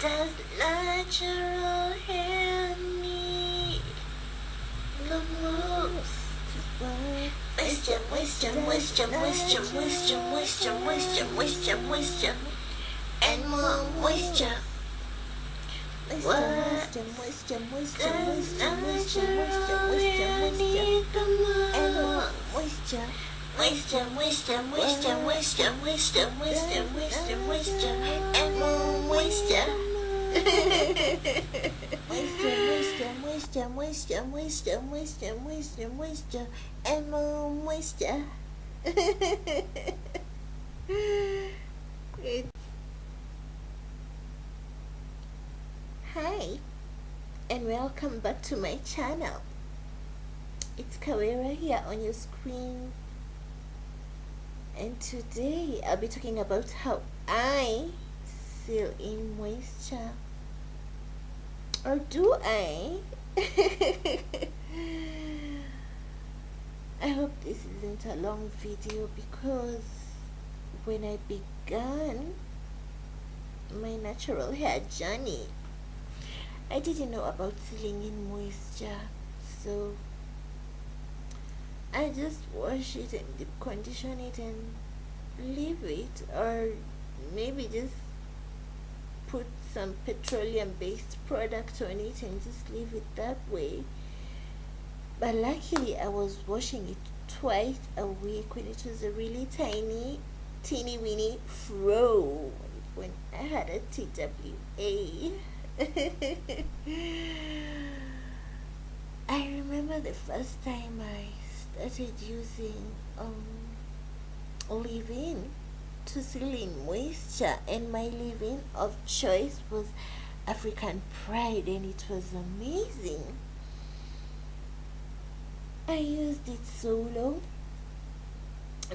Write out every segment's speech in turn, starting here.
Does natural hair need the most? Moisture, moisture, moisture, moisture, moisture, moisture, moisture, moisture, moisture, and more moisture. What does natural hair need the most? Moisture, moisture, moisture, moisture, moisture, moisture, moisture, moisture, and more moisture. Moisture, and more moisture. Hi, and welcome back to my channel. It's Kawera here on your screen, and today I'll be talking about how I seal in moisture. Or do I? I hope this isn't a long video because when I began my natural hair journey, I didn't know about sealing in moisture, so I just wash it and deep condition it and leave it, or maybe just put some petroleum based product on it and just leave it that way. But luckily I was washing it twice a week when it was a really teeny weenie fro, when I had a TWA. I remember the first time I started using leave-in to seal in moisture, and my leave-in of choice was African Pride, and it was amazing. I used it solo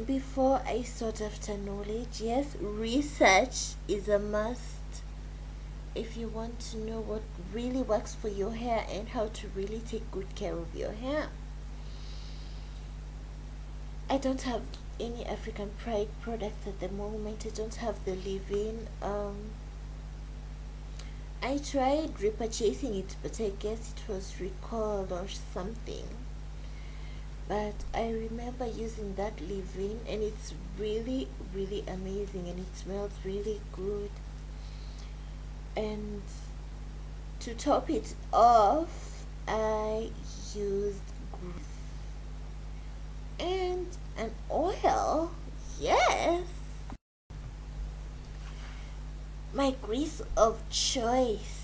before I sought after knowledge. Yes, research is a must if you want to know what really works for your hair and how to really take good care of your hair. I don't have any African Pride products at the moment. I don't have the leave-in. I tried repurchasing it, but I guess it was recalled or something. But I remember using that leave-in, and it's really amazing, and it smells really good. And to top it off, I used grease and an oil. Yes, my grease of choice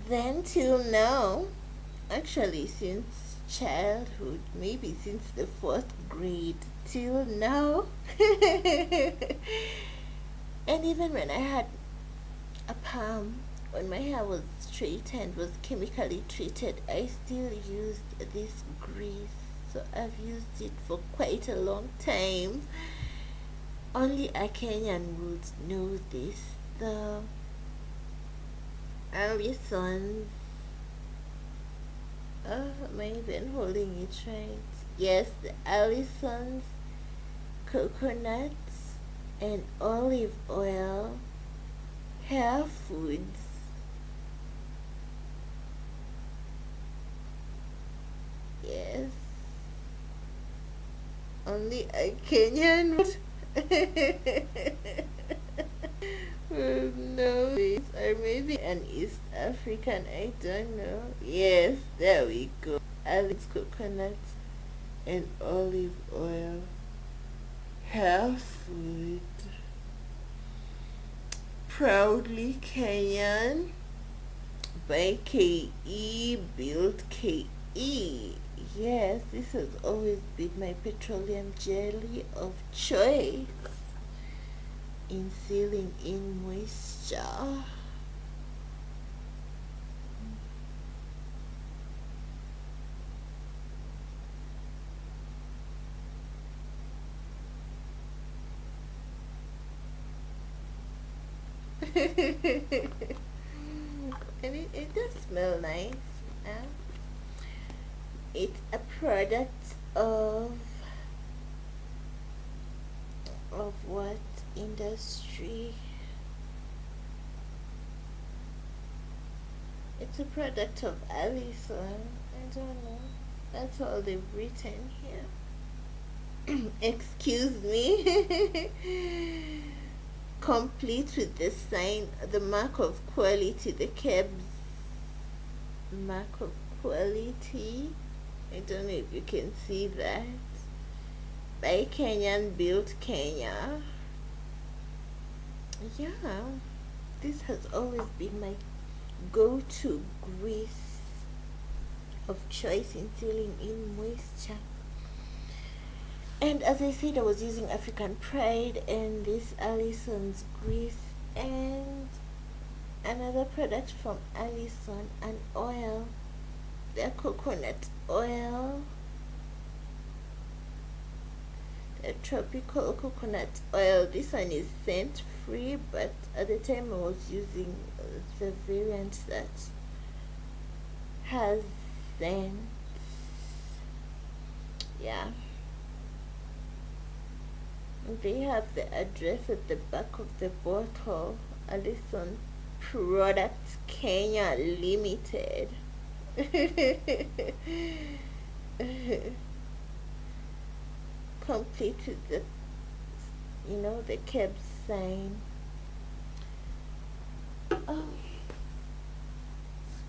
then till now, actually since childhood, maybe since the 4th grade till now. And even when I had a perm, when my hair was straight and was chemically treated, I still used this grease. So I've used it for quite a long time. Only a Kenyan would know this. The Alison's, am I even holding it right? Yes, the Alison's coconut and olive oil hair foods. Yes, only a Kenyan would know this, or maybe an East African, I don't know. Yes, there we go. Alice coconut and olive oil hair food. Proudly Kenyan by KE, built KE. Yes, this has always been my petroleum jelly of choice in sealing in moisture. And it does smell nice. It's a product of what industry? It's a product of Allison. I don't know. That's all they've written here. Excuse me. Complete with the sign, the mark of quality, the Kebs mark of quality. I don't know if you can see that. By Kenyan, built Kenya. Yeah, this has always been my go-to grease of choice in sealing in moisture. And as I said, I was using African Pride and this Allison's grease and another product from Allison, an oil, their coconut oil, the tropical coconut oil. This one is scent free, but at the time I was using the variant that has scent. Yeah, they have the address at the back of the bottle. Allison Products Kenya Limited. Complete with the, the Keb sign. Oh.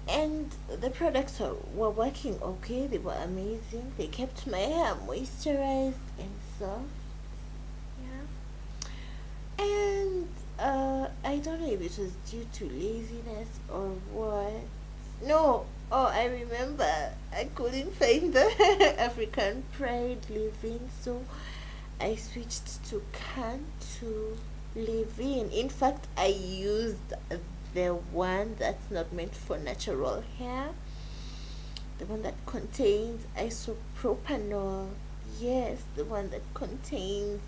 And the products were working okay. They were amazing. They kept my hair moisturized and soft. Yeah. And I don't know if it was due to laziness or what. No. Oh, I remember. I couldn't find the African Pride leave-in, so I switched to Cantu leave-in. In fact, I used the one that's not meant for natural hair, the one that contains isopropanol. Yes, the one that contains,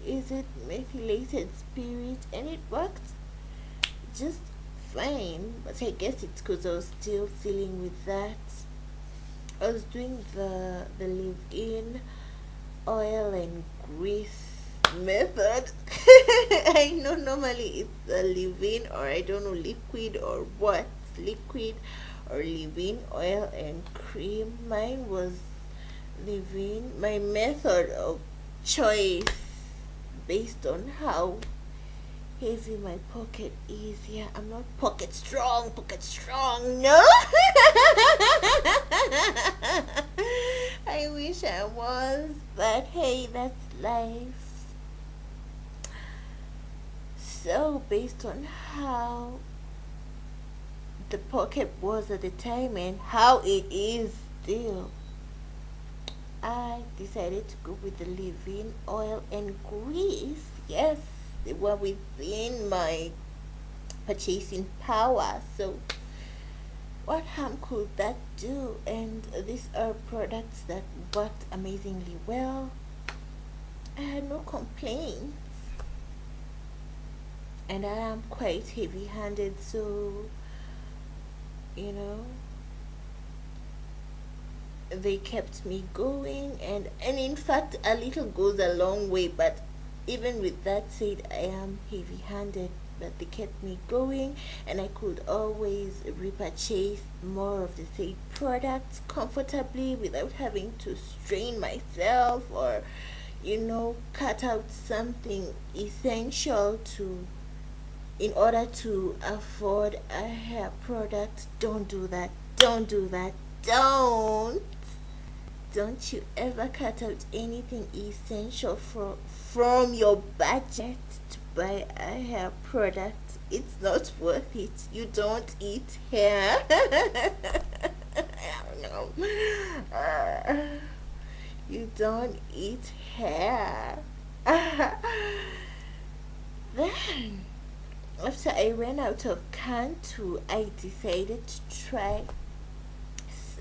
is it methylated spirit, and it worked just fine. But I guess it's because I was still dealing with that. I was doing the leave-in oil and grease method. I know normally it's a leave-in, or I don't know, liquid or what, liquid or leave-in oil and cream. Mine was leave-in, my method of choice, based on how heavy my pocket is. Yeah, I'm not pocket strong, no. I wish I was, but hey, that's life. So based on how the pocket was at the time and how it is still, I decided to go with the leave-in oil and grease. Yes, they were within my purchasing power, so what harm could that do? And these are products that worked amazingly well. I had no complaints, and I am quite heavy-handed, so they kept me going, and in fact a little goes a long way. But even with that said, I am heavy-handed, but they kept me going, and I could always repurchase more of the same products comfortably without having to strain myself or cut out something essential in order to afford a hair product. Don't do that. Don't you ever cut out anything essential from your budget to buy a hair product. It's not worth it. You don't eat hair. No. You don't eat hair. Then, after I ran out of Cantu, I decided to try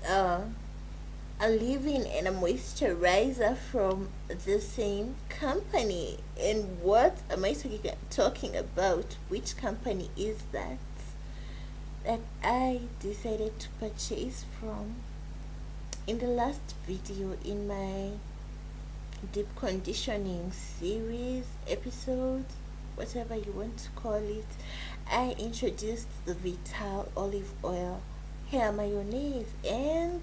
a leave-in and a moisturizer from the same company. And what am I talking about? Which company is that I decided to purchase from? In the last video, in my deep conditioning series episode, whatever you want to call it, I introduced the Vital olive oil hair mayonnaise. And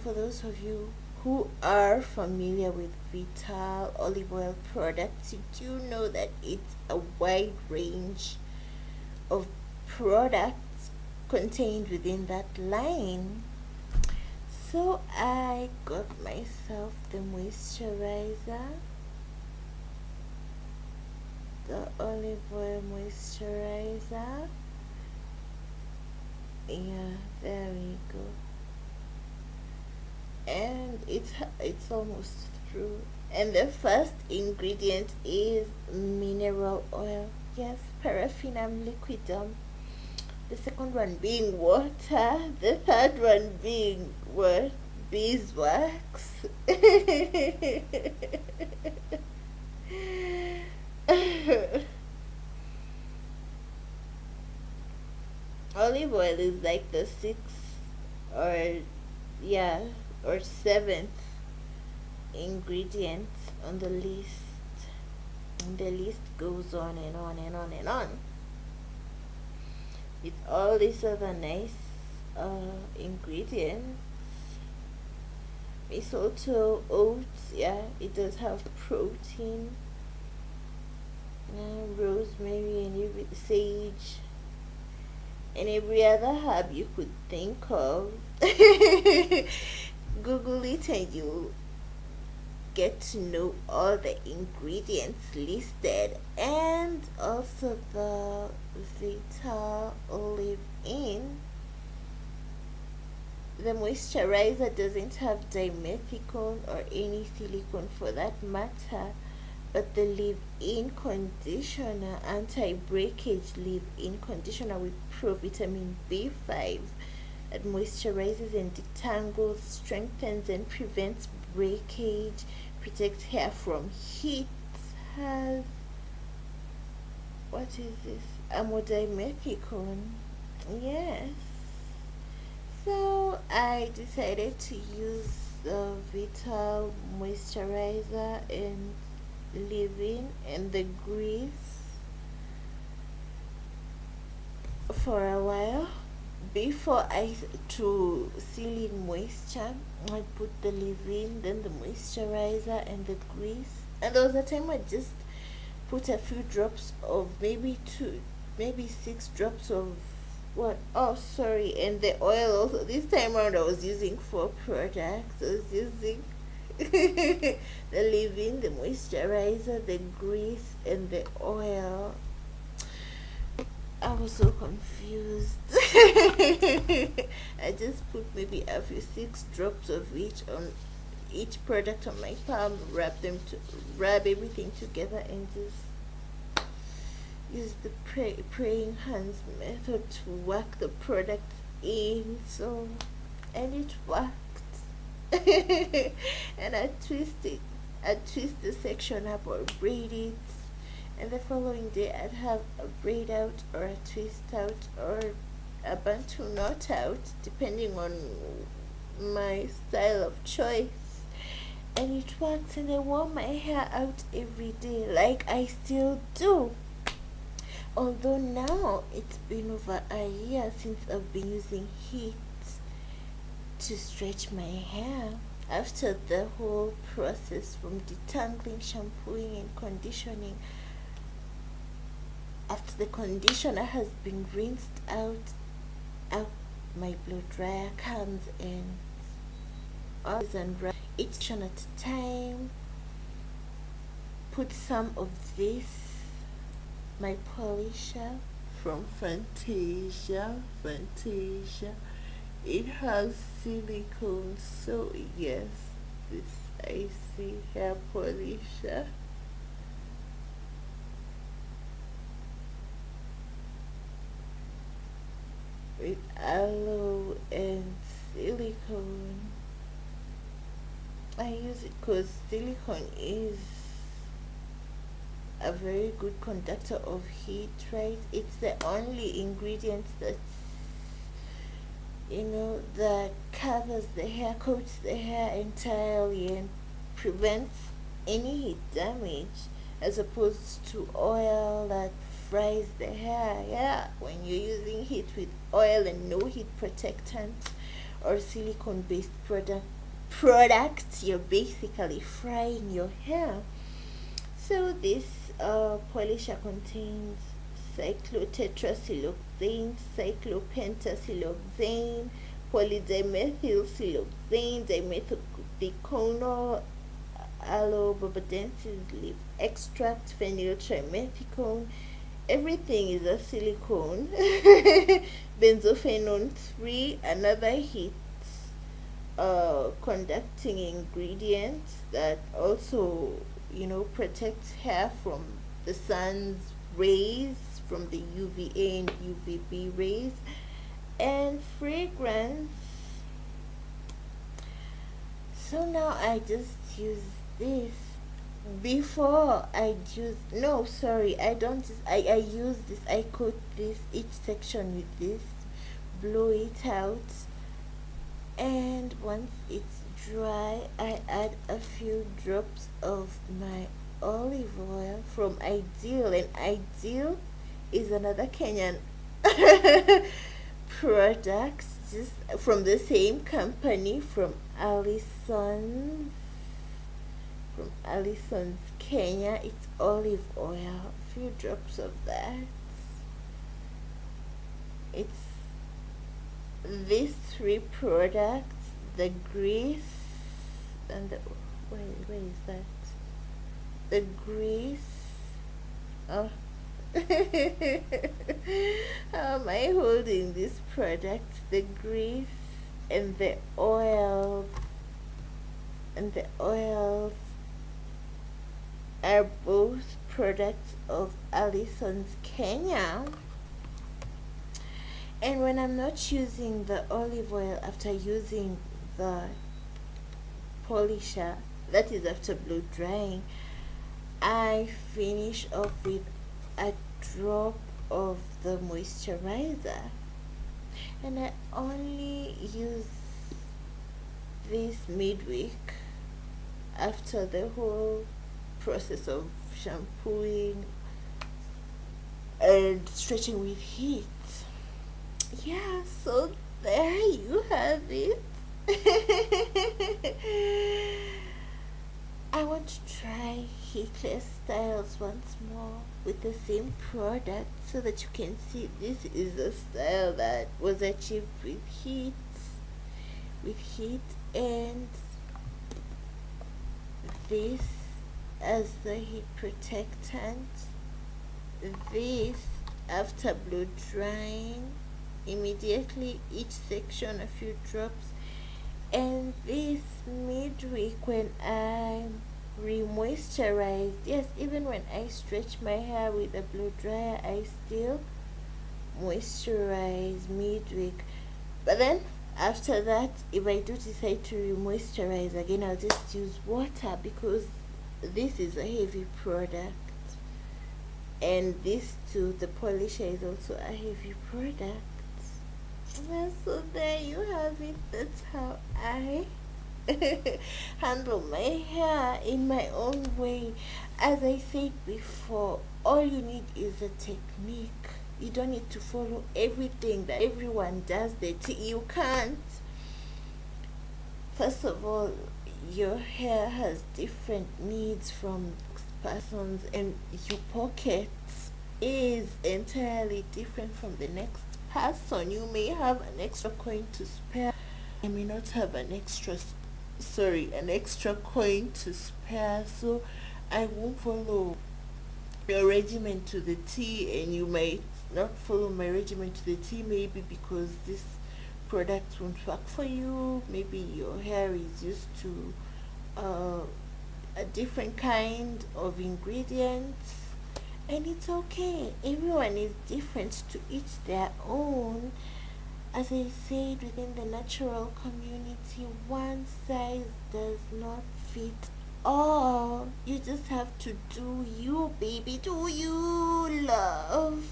for those of you who are familiar with Vital olive oil products, you do know that it's a wide range of products contained within that line. So I got myself the moisturizer, the olive oil moisturizer. Yeah, there we go. And it's almost through. And the first ingredient is mineral oil. Yes, paraffinum liquidum. The second one being water. The third one being what? Beeswax. Olive oil is like the sixth, or yeah, or seventh ingredient on the list. And the list goes on and on and on and on with all these other nice ingredients. Mistletoe, oats, yeah, it does have protein. Rosemary and every sage and every other herb you could think of. Google it and you get to know all the ingredients listed, and also the Vital olive in. The moisturizer doesn't have dimethicone or any silicone for that matter, but the leave-in conditioner, anti-breakage leave-in conditioner with provitamin B5 that moisturizes and detangles, strengthens and prevents breakage, protects hair from heat, has, what is this, amodimethicone. Yes. So I decided to use the Vital moisturizer and leave-in and the grease for a while before I to seal in moisture. I put the leave-in, then the moisturizer and the grease, and there was a time I just put a few drops of maybe two, maybe 6 drops of what, oh sorry, and the oil also. This time around I was using 4 products. I was using the leave-in, the moisturizer, the grease and the oil. I was so confused. I just put maybe a few 6 drops of each on each product on my palm, rub everything together and just use the praying hands method to work the product in. So, and it worked. And I twist the section up or braid it, and the following day I'd have a braid out or a twist out or a bantu knot out, depending on my style of choice. And it works, and I wore my hair out every day like I still do. Although now it's been over a year since I've been using heat to stretch my hair. After the whole process from detangling, shampooing and conditioning, after the conditioner has been rinsed out, my blow dryer comes in and each section at a time. Put some of this, my polisher from Fantasia. It has silicone, so yes, this icy hair polisher. With aloe and silicone. I use it because silicone is a very good conductor of heat, right? It's the only ingredient that that covers the hair, coats the hair entirely and prevents any heat damage, as opposed to oil that fries the hair. Yeah, when you're using heat with oil and no heat protectant or silicone based products, you're basically frying your hair. So this polisher contains cyclotetrasiloxane, cyclopentasiloxane, polydimethylsiloxane, dimethyl allobabadensis leaf extract, phenyltrimethicone. Everything is a silicone. Benzophenone 3, another heat conducting ingredient that also, protects hair from the sun's rays, from the UVA and UVB rays. And fragrance. So now I just use this. Before I use, no, sorry, I don't just, I use this, I coat this each section with this, blow it out, and once it's dry I add a few drops of my olive oil from Ideal. And Ideal is another Kenyan product, just from the same company, from Allison's Kenya. It's olive oil, a few drops of that. It's these three products, the grease and the, where is that? The grease. Oh. How am I holding this product? The grease and the oils, are both products of Allison's Kenya. And when I'm not using the olive oil after using the polisher, that is after blow drying, I finish off with a drop of the moisturizer. And I only use this midweek after the whole process of shampooing and stretching with heat. Yeah, so there you have it. I want to try heatless styles once more with the same product so that you can see this is a style that was achieved with heat, and this as the heat protectant, this after blow drying, immediately each section a few drops, and this midweek when I'm re-moisturized. Yes, even when I stretch my hair with a blow dryer I still moisturize midweek. But then after that, if I do decide to re-moisturize again, I'll just use water because this is a heavy product, and this too, the polisher, is also a heavy product. Well, so there you have it. That's how I handle my hair in my own way. As I said before, all you need is a technique. You don't need to follow everything that everyone does. That you can't. First of all, your hair has different needs from persons, and your pockets is entirely different from the next person. You may have an extra coin to spare. I may not have an extra coin to spare, so I won't follow your regimen to the T, and you might not follow my regimen to the T, maybe because this product won't work for you. Maybe your hair is used to a different kind of ingredients, and it's okay. Everyone is different, to each their own. As I said, within the natural community, one size does not fit all. You just have to do you, baby. Do you, love?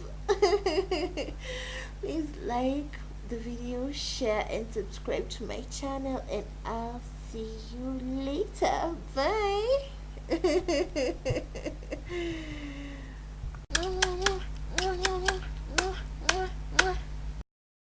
Please like the video, share, and subscribe to my channel, and I'll see you later. Bye.